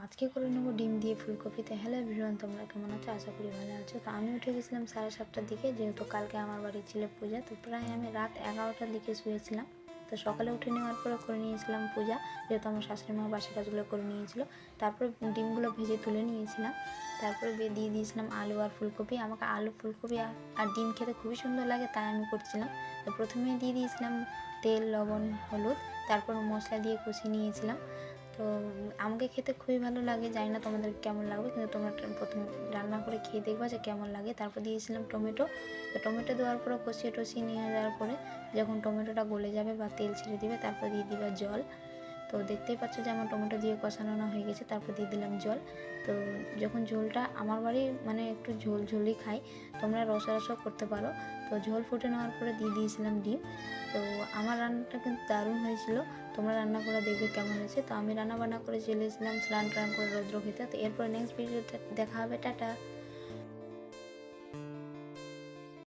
আজকে করে নেবো ডিম দিয়ে ফুলকপিতে। হ্যালো এভরিওয়ান, তোমরা কেমন আছো? আশা করি ভালো আছো। তো আমি উঠে গেছিলাম 7:30টার দিকে, যেহেতু কালকে আমার বাড়ির ছিল পূজা। তো প্রায় আমি রাত 11টার দিকে শুয়েছিলাম। তো সকালে উঠে নেওয়ার পরে করে নিয়েছিলাম পূজা, যেহেতু আমার শাশুড়ি মা বাসি কাজগুলো করে নিয়েছিল। তারপরে ডিমগুলো ভেজে তুলে নিয়েছিলাম। তারপরে দিয়ে দিয়েছিলাম আলু আর ফুলকপি। আমাকে আলু ফুলকপি আর ডিম খেতে খুবই সুন্দর লাগে, তাই আমি করছিলাম। তো প্রথমে দিয়ে দিয়েছিলাম তেল, লবণ, হলুদ, তারপর মশলা দিয়ে কষিয়ে নিয়েছিলাম। তো আমাকে খেতে খুবই ভালো লাগে, জানি না তোমাদের কেমন লাগবে, কিন্তু তোমরা প্রথম রান্না করে খেয়ে দেখবা যে কেমন লাগে। তারপর দিয়েছিলাম টমেটো। তো টমেটো দেওয়ার পরে কষিয়ে টষিয়ে নিয়ে যাওয়ার পরে যখন টমেটোটা গলে যাবে বা তেল ছেড়ে দিবে, তারপর দিয়ে দিবা জল। তো দেখতেই পাচ্ছ যে আমার টমেটো দিয়ে কষানো হয়ে গেছে। তারপর দিয়ে দিলাম জল। তো যখন ঝোলটা, আমার বাড়ি মানে একটু ঝোল ঝোলই খাই, তোমরা রসা রসাও করতে পারো। তো ঝোল ফুটে নেওয়ার পরে দিয়ে দিয়েছিলাম ডিম। তো আমার রান্নাটা কিন্তু দারুণ হয়েছিল, তোমরা রান্না করে দেখবে কেমন হয়েছে। তো আমি রান্না বান্না করে চলে এসেছিলাম স্নান টান করে রৌদ্র খেতে। তো এরপর নেক্সট ভিডিওতে দেখা হবে, টাটা।